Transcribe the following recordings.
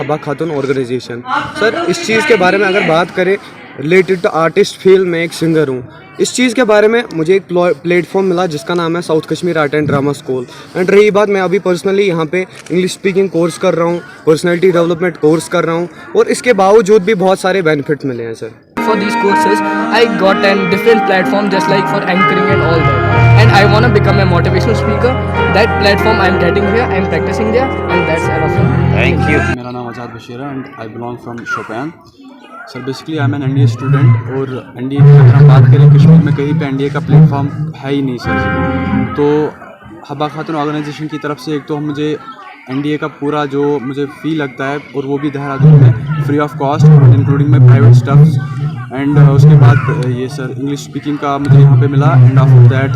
Habba Khatoon organisation. Sir इस चीज़ के बारे में अगर बात करें रिलेटेड टू आर्टिस्ट फील्ड, मैं एक सिंगर हूँ। इस चीज़ के बारे में मुझे एक प्लेटफॉर्म मिला जिसका नाम है south Kashmir art and drama school. And रही बात, मैं अभी पर्सनली यहाँ पे इंग्लिश स्पीकिंग कोर्स कर रहा हूँ, पर्सनैलिटी डेवलपमेंट कोर्स कर रहा हूँ, और इसके बावजूद भी बहुत सारे बेनिफिट्स मिले हैं sir. For these courses, I got a different platform just like for anchoring and all that. And I want to become a motivational speaker. That platform I am getting here, I am practicing there, and that's enough. Thank you. मेरा नाम आज़ाद बशीर है and I belong from Shopian. Sir basically I am an NDA student, और NDA की अगर हम बात करें कश्मीर में कहीं पे एनडीए का प्लेटफॉर्म है ही नहीं सर। तो हब्बा खातून ऑर्गेनाइजेशन की तरफ से एक तो मुझे एनडीए का पूरा जो मुझे फ़ी लगता है, और वो भी देहरादून में free of cost including my private stuffs. And उसके बाद ये सर इंग्लिश स्पीकिंग का मुझे यहाँ पे मिला, and after that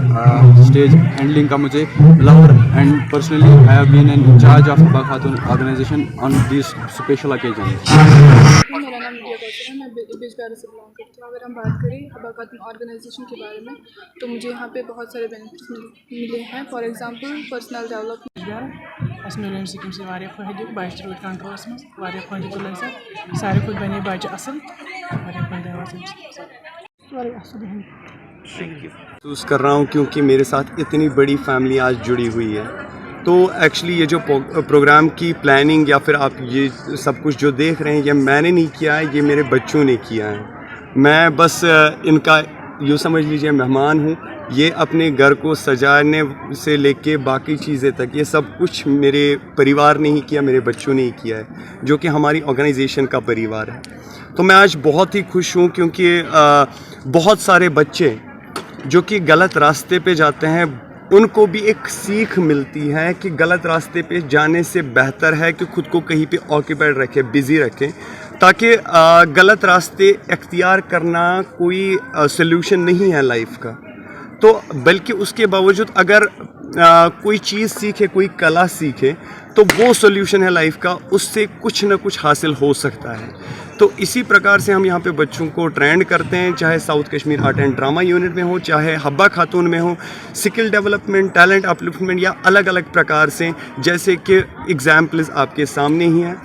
stage handling का मुझे मिला। और and personally I have been in charge of Habba Khatoon organization on this special occasion. मेरा नाम इंडिया कौशल है, मैं बेजबार से बिलोंग करती हूँ। अगर हम बात करें हब्बा खातून ऑर्गेनाइजेशन के बारे में, तो मुझे यहाँ पे बहुत सारे बेनिफिट्स मिले हैं। फॉर एग्जांपल पर्सनल डेवलपमेंट मिले सिक्किम से वारिया फ़ायदे बच्चे रोड कंट्रोलस में वारिया फ़ायदे तुलन सर सारे खुद बने बच्चे असल वारिया फ़ायदे महसूस कर रहा हूँ क्योंकि मेरे साथ इतनी बड़ी फैमिली आज जुड़ी हुई है। तो एक्चुअली ये जो प्रोग्राम की प्लानिंग या फिर आप ये सब कुछ जो देख रहे हैं, ये मैंने नहीं किया है, ये मेरे बच्चों ने किया है। मैं बस इनका यूँ समझ लीजिए मेहमान हूँ। ये अपने घर को सजाने से लेके बाकी चीज़ें तक ये सब कुछ मेरे परिवार ने ही किया, मेरे बच्चों ने ही किया है, जो कि हमारी ऑर्गेनाइजेशन का परिवार है। तो मैं आज बहुत ही खुश हूँ क्योंकि बहुत सारे बच्चे जो कि गलत रास्ते पे जाते हैं, उनको भी एक सीख मिलती है कि गलत रास्ते पे जाने से बेहतर है कि खुद को कहीं पे ऑक्यूपाइड रखें, बिज़ी रखें, ताकि गलत रास्ते इख्तियार करना कोई सल्यूशन नहीं है लाइफ का। तो बल्कि उसके बावजूद अगर कोई चीज़ सीखे, कोई कला सीखे, तो वो सॉल्यूशन है लाइफ का, उससे कुछ ना कुछ हासिल हो सकता है। तो इसी प्रकार से हम यहाँ पे बच्चों को ट्रेंड करते हैं, चाहे south Kashmir art and drama unit में हो, चाहे हब्बा खातून में हो, स्किल डेवलपमेंट, टैलेंट अपलिफ्टमेंट या अलग अलग प्रकार से, जैसे कि एग्जाम्पल्स आपके सामने ही हैं।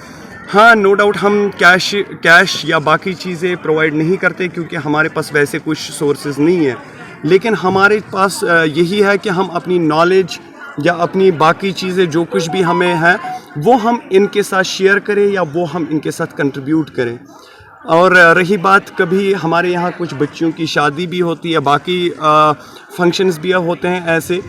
हाँ, नो डाउट हम कैश या बाकी चीज़ें प्रोवाइड नहीं करते क्योंकि हमारे पास वैसे कुछ सोर्सेज नहीं है, लेकिन हमारे पास यही है कि हम अपनी नॉलेज या अपनी बाकी चीज़ें जो कुछ भी हमें है वो हम इनके साथ शेयर करें या वो हम इनके साथ कंट्रीब्यूट करें। और रही बात, कभी हमारे यहाँ कुछ बच्चों की शादी भी होती है, बाकी फंक्शंस भी होते हैं ऐसे,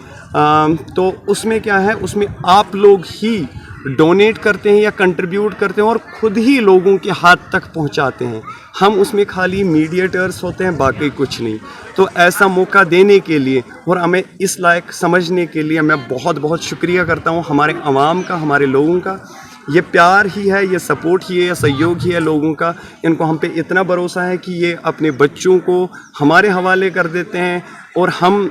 तो उसमें क्या है, उसमें आप लोग ही डोनेट करते हैं या कंट्रीब्यूट करते हैं और ख़ुद ही लोगों के हाथ तक पहुंचाते हैं। हम उसमें खाली मीडिएटर्स होते हैं, बाकी कुछ नहीं। तो ऐसा मौका देने के लिए और हमें इस लायक समझने के लिए मैं बहुत बहुत शुक्रिया करता हूं हमारे अवाम का, हमारे लोगों का। ये प्यार ही है, ये सपोर्ट ही है, ये सहयोग ही है लोगों का। इनको हम पे इतना भरोसा है कि ये अपने बच्चों को हमारे हवाले कर देते हैं और हम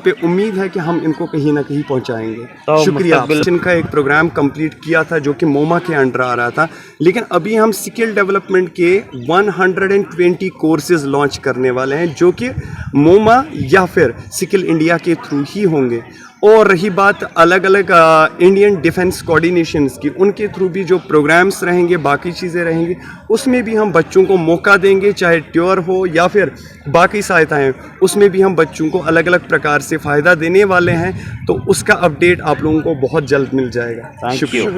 पे उम्मीद है कि हम इनको कहीं ना कहीं पहुंचाएंगे। तो शुक्रिया। इनका एक प्रोग्राम कंप्लीट किया था जो कि मोमा के अंडर आ रहा था, लेकिन अभी हम स्किल डेवलपमेंट के 120 कोर्सेज लॉन्च करने वाले हैं जो कि मोमा या फिर स्किल इंडिया के थ्रू ही होंगे। और रही बात अलग अलग इंडियन डिफेंस कोऑर्डिनेशंस की, उनके थ्रू भी जो प्रोग्राम्स रहेंगे, बाकी चीज़ें रहेंगी, उसमें भी हम बच्चों को मौका देंगे, चाहे ट्योर हो या फिर बाकी सहायताएं, उसमें भी हम बच्चों को अलग अलग प्रकार से फ़ायदा देने वाले हैं। तो उसका अपडेट आप लोगों को बहुत जल्द मिल जाएगा। शुक्रिया।